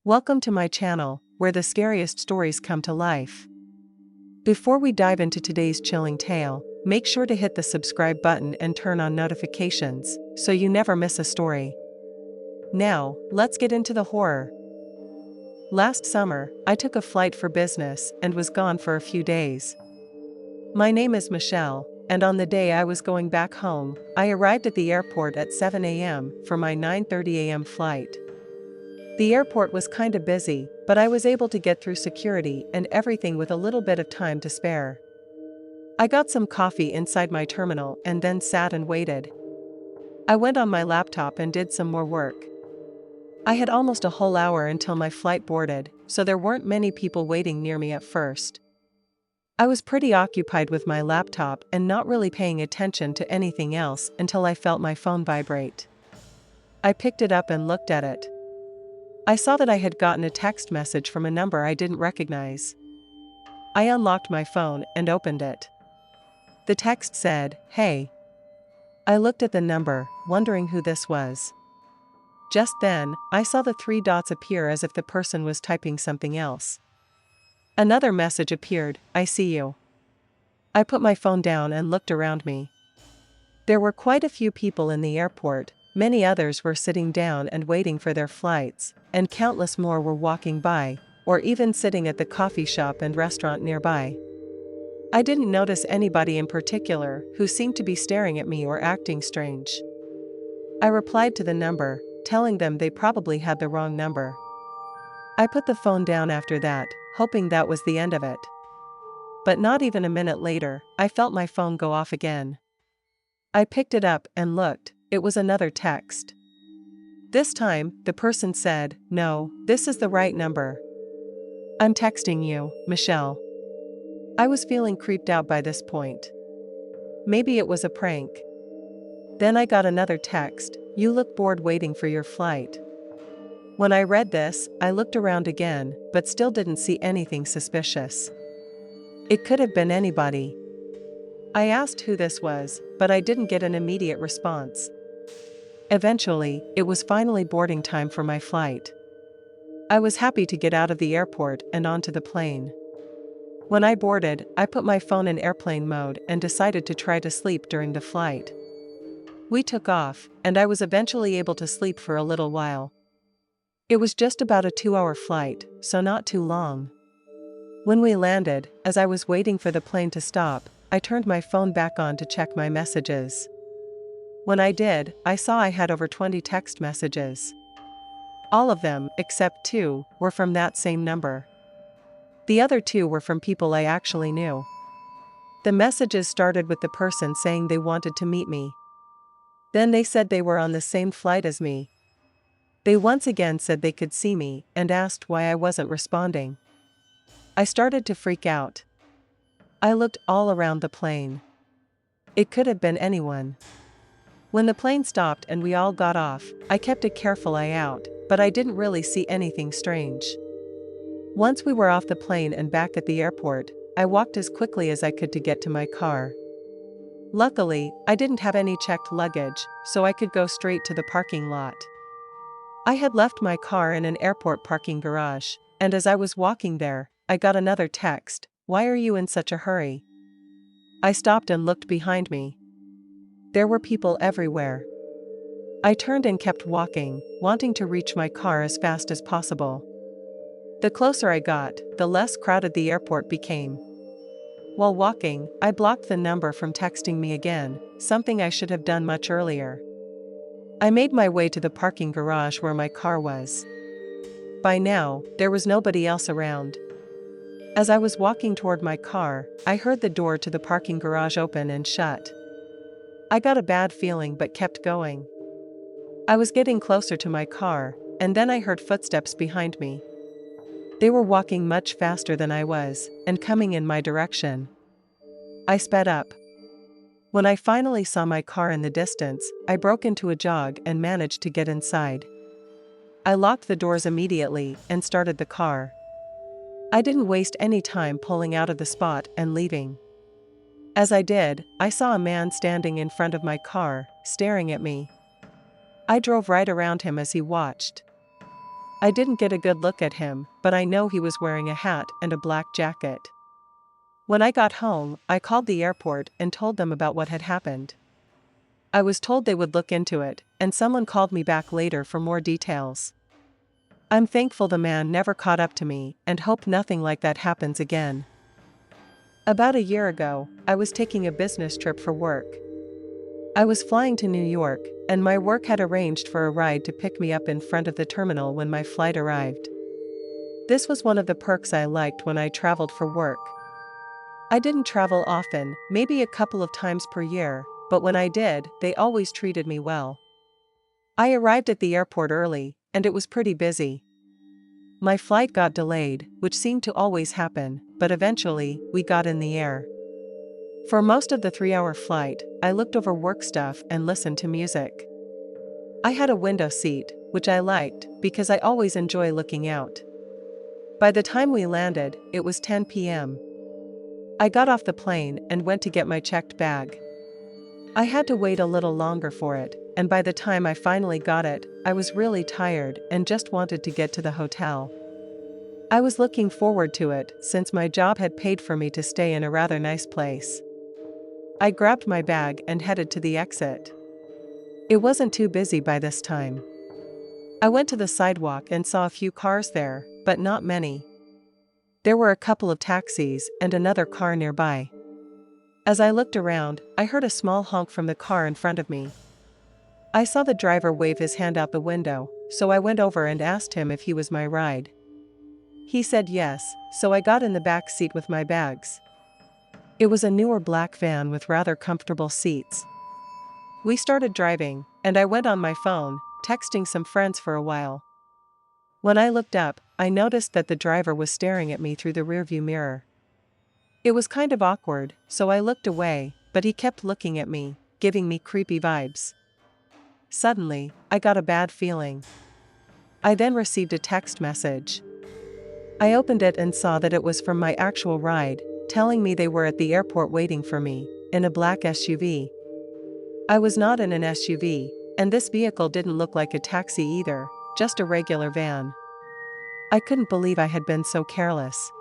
Welcome to my channel, where the scariest stories come to life. Before we dive into today's chilling tale, make sure to hit the subscribe button and turn on notifications, so you never miss a story. Now, let's get into the horror. Last summer, I took a flight for business and was gone for a few days. My name is Michelle, and on the day I was going back home, I arrived at the airport at 7 a.m. for my 9:30 a.m. flight. The airport was kinda busy, but I was able to get through security and everything with a little bit of time to spare. I got some coffee inside my terminal and then sat and waited. I went on my laptop and did some more work. I had almost a whole hour until my flight boarded, so there weren't many people waiting near me at first. I was pretty occupied with my laptop and not really paying attention to anything else until I felt my phone vibrate. I picked it up and looked at it. I saw that I had gotten a text message from a number I didn't recognize. I unlocked my phone and opened it. The text said, "Hey." I looked at the number, wondering who this was. Just then, I saw the three dots appear as if the person was typing something else. Another message appeared, "I see you." I put my phone down and looked around me. There were quite a few people in the airport. Many others were sitting down and waiting for their flights, and countless more were walking by, or even sitting at the coffee shop and restaurant nearby. I didn't notice anybody in particular who seemed to be staring at me or acting strange. I replied to the number, telling them they probably had the wrong number. I put the phone down after that, hoping that was the end of it. But not even a minute later, I felt my phone go off again. I picked it up and looked. It was another text. This time, the person said, "No, this is the right number. I'm texting you, Michelle." I was feeling creeped out by this point. Maybe it was a prank. Then I got another text, "You look bored waiting for your flight." When I read this, I looked around again, but still didn't see anything suspicious. It could have been anybody. I asked who this was, but I didn't get an immediate response. Eventually, it was finally boarding time for my flight. I was happy to get out of the airport and onto the plane. When I boarded, I put my phone in airplane mode and decided to try to sleep during the flight. We took off, and I was eventually able to sleep for a little while. It was just about a 2-hour flight, so not too long. When we landed, as I was waiting for the plane to stop, I turned my phone back on to check my messages. When I did, I saw I had over 20 text messages. All of them, except 2, were from that same number. The other 2 were from people I actually knew. The messages started with the person saying they wanted to meet me. Then they said they were on the same flight as me. They once again said they could see me and asked why I wasn't responding. I started to freak out. I looked all around the plane. It could have been anyone. When the plane stopped and we all got off, I kept a careful eye out, but I didn't really see anything strange. Once we were off the plane and back at the airport, I walked as quickly as I could to get to my car. Luckily, I didn't have any checked luggage, so I could go straight to the parking lot. I had left my car in an airport parking garage, and as I was walking there, I got another text, "Why are you in such a hurry?" I stopped and looked behind me. There were people everywhere. I turned and kept walking, wanting to reach my car as fast as possible. The closer I got, the less crowded the airport became. While walking, I blocked the number from texting me again, something I should have done much earlier. I made my way to the parking garage where my car was. By now, there was nobody else around. As I was walking toward my car, I heard the door to the parking garage open and shut. I got a bad feeling but kept going. I was getting closer to my car, and then I heard footsteps behind me. They were walking much faster than I was, and coming in my direction. I sped up. When I finally saw my car in the distance, I broke into a jog and managed to get inside. I locked the doors immediately and started the car. I didn't waste any time pulling out of the spot and leaving. As I did, I saw a man standing in front of my car, staring at me. I drove right around him as he watched. I didn't get a good look at him, but I know he was wearing a hat and a black jacket. When I got home, I called the airport and told them about what had happened. I was told they would look into it, and someone called me back later for more details. I'm thankful the man never caught up to me and hope nothing like that happens again. About a year ago, I was taking a business trip for work. I was flying to New York, and my work had arranged for a ride to pick me up in front of the terminal when my flight arrived. This was one of the perks I liked when I traveled for work. I didn't travel often, maybe a couple of times per year, but when I did, they always treated me well. I arrived at the airport early, and it was pretty busy. My flight got delayed, which seemed to always happen, but eventually, we got in the air. For most of the 3-hour flight, I looked over work stuff and listened to music. I had a window seat, which I liked, because I always enjoy looking out. By the time we landed, it was 10 p.m. I got off the plane and went to get my checked bag. I had to wait a little longer for it, and by the time I finally got it, I was really tired and just wanted to get to the hotel. I was looking forward to it since my job had paid for me to stay in a rather nice place. I grabbed my bag and headed to the exit. It wasn't too busy by this time. I went to the sidewalk and saw a few cars there, but not many. There were a couple of taxis and another car nearby. As I looked around, I heard a small honk from the car in front of me. I saw the driver wave his hand out the window, so I went over and asked him if he was my ride. He said yes, so I got in the back seat with my bags. It was a newer black van with rather comfortable seats. We started driving, and I went on my phone, texting some friends for a while. When I looked up, I noticed that the driver was staring at me through the rearview mirror. It was kind of awkward, so I looked away, but he kept looking at me, giving me creepy vibes. Suddenly, I got a bad feeling. I then received a text message. I opened it and saw that it was from my actual ride, telling me they were at the airport waiting for me, in a black SUV. I was not in an SUV, and this vehicle didn't look like a taxi either, just a regular van. I couldn't believe I had been so careless.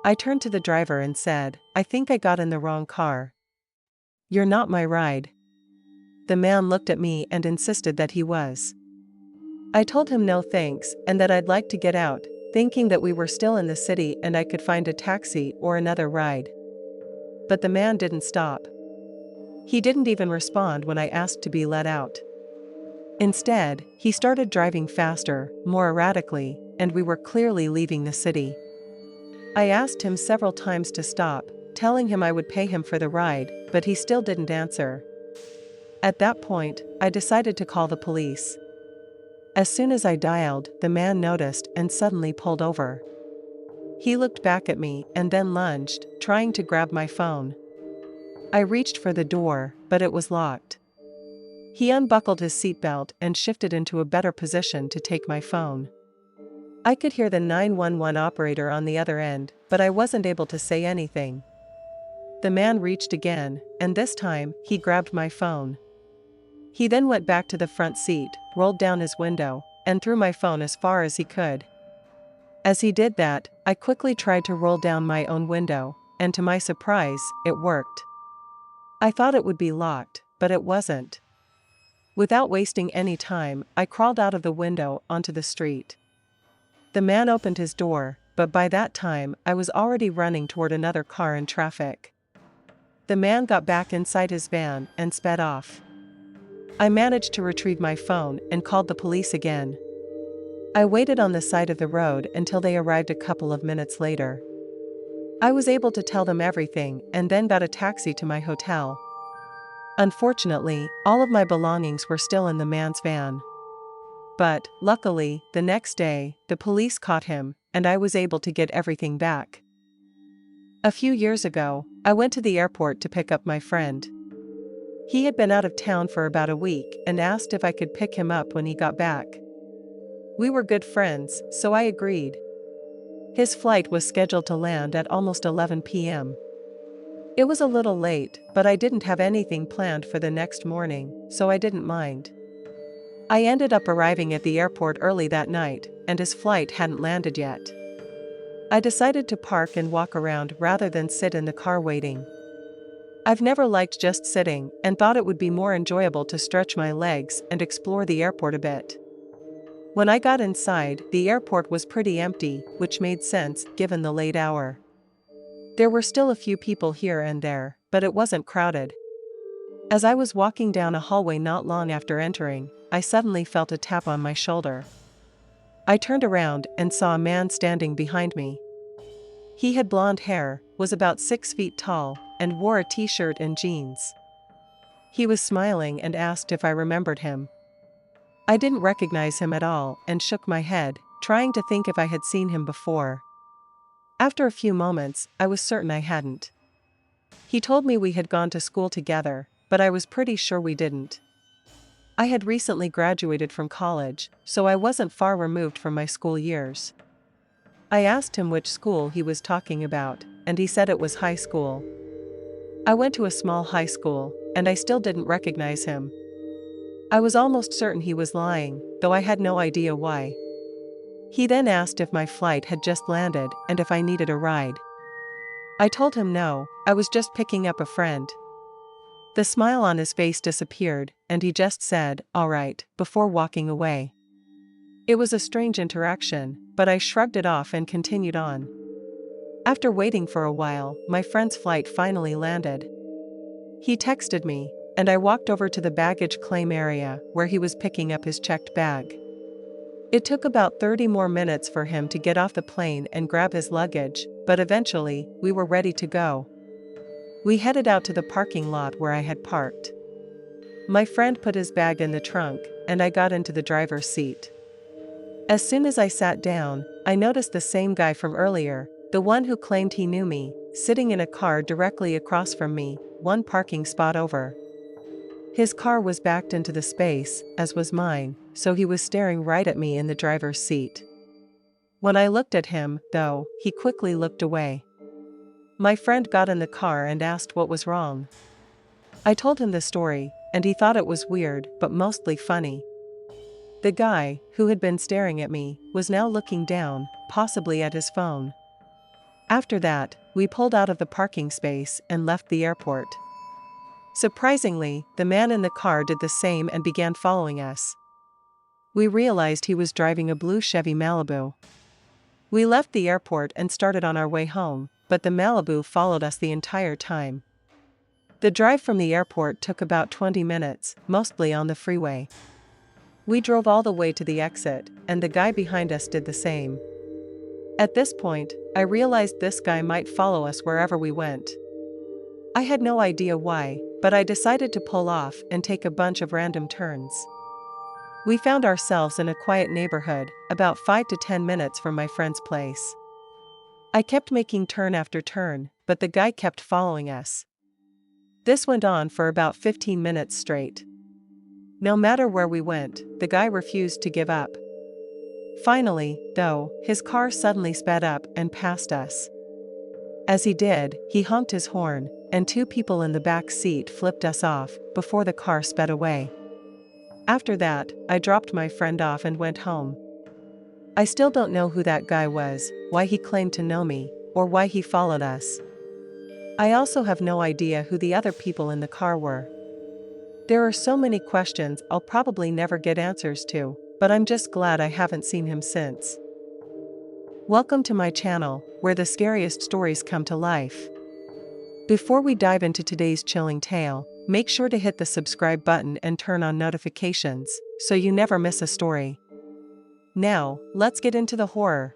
I turned to the driver and said, "I think I got in the wrong car. You're not my ride." The man looked at me and insisted that he was. I told him no thanks and that I'd like to get out, thinking that we were still in the city and I could find a taxi or another ride. But the man didn't stop. He didn't even respond when I asked to be let out. Instead, he started driving faster, more erratically, and we were clearly leaving the city. I asked him several times to stop, telling him I would pay him for the ride, but he still didn't answer. At that point, I decided to call the police. As soon as I dialed, the man noticed and suddenly pulled over. He looked back at me and then lunged, trying to grab my phone. I reached for the door, but it was locked. He unbuckled his seatbelt and shifted into a better position to take my phone. I could hear the 911 operator on the other end, but I wasn't able to say anything. The man reached again, and this time, he grabbed my phone. He then went back to the front seat, rolled down his window, and threw my phone as far as he could. As he did that, I quickly tried to roll down my own window, and to my surprise, it worked. I thought it would be locked, but it wasn't. Without wasting any time, I crawled out of the window onto the street. The man opened his door, but by that time, I was already running toward another car in traffic. The man got back inside his van and sped off. I managed to retrieve my phone and called the police again. I waited on the side of the road until they arrived a couple of minutes later. I was able to tell them everything and then got a taxi to my hotel. Unfortunately, all of my belongings were still in the man's van. But, luckily, the next day, the police caught him, and I was able to get everything back. A few years ago, I went to the airport to pick up my friend. He had been out of town for about a week and asked if I could pick him up when he got back. We were good friends, so I agreed. His flight was scheduled to land at almost 11 p.m. It was a little late, but I didn't have anything planned for the next morning, so I didn't mind. I ended up arriving at the airport early that night, and his flight hadn't landed yet. I decided to park and walk around rather than sit in the car waiting. I've never liked just sitting and thought it would be more enjoyable to stretch my legs and explore the airport a bit. When I got inside, the airport was pretty empty, which made sense given the late hour. There were still a few people here and there, but it wasn't crowded. As I was walking down a hallway not long after entering, I suddenly felt a tap on my shoulder. I turned around and saw a man standing behind me. He had blonde hair, was about 6 feet tall, and wore a t-shirt and jeans. He was smiling and asked if I remembered him. I didn't recognize him at all and shook my head, trying to think if I had seen him before. After a few moments, I was certain I hadn't. He told me we had gone to school together, but I was pretty sure we didn't. I had recently graduated from college, so I wasn't far removed from my school years. I asked him which school he was talking about, and he said it was high school. I went to a small high school, and I still didn't recognize him. I was almost certain he was lying, though I had no idea why. He then asked if my flight had just landed and if I needed a ride. I told him no, I was just picking up a friend. The smile on his face disappeared, and he just said, "All right," before walking away. It was a strange interaction, but I shrugged it off and continued on. After waiting for a while, my friend's flight finally landed. He texted me, and I walked over to the baggage claim area where he was picking up his checked bag. It took about 30 more minutes for him to get off the plane and grab his luggage, but eventually, we were ready to go. We headed out to the parking lot where I had parked. My friend put his bag in the trunk, and I got into the driver's seat. As soon as I sat down, I noticed the same guy from earlier, the one who claimed he knew me, sitting in a car directly across from me, one parking spot over. His car was backed into the space, as was mine, so he was staring right at me in the driver's seat. When I looked at him, though, he quickly looked away. My friend got in the car and asked what was wrong. I told him the story, and he thought it was weird, but mostly funny. The guy, who had been staring at me, was now looking down, possibly at his phone. After that, we pulled out of the parking space and left the airport. Surprisingly, the man in the car did the same and began following us. We realized he was driving a blue Chevy Malibu. We left the airport and started on our way home, but the Malibu followed us the entire time. The drive from the airport took about 20 minutes, mostly on the freeway. We drove all the way to the exit, and the guy behind us did the same. At this point, I realized this guy might follow us wherever we went. I had no idea why, but I decided to pull off and take a bunch of random turns. We found ourselves in a quiet neighborhood, about 5 to 10 minutes from my friend's place. I kept making turn after turn, but the guy kept following us. This went on for about 15 minutes straight. No matter where we went, the guy refused to give up. Finally, though, his car suddenly sped up and passed us. As he did, he honked his horn, and 2 people in the back seat flipped us off before the car sped away. After that, I dropped my friend off and went home. I still don't know who that guy was, why he claimed to know me, or why he followed us. I also have no idea who the other people in the car were. There are so many questions I'll probably never get answers to, but I'm just glad I haven't seen him since. Welcome to my channel, where the scariest stories come to life. Before we dive into today's chilling tale, make sure to hit the subscribe button and turn on notifications, so you never miss a story. Now, let's get into the horror.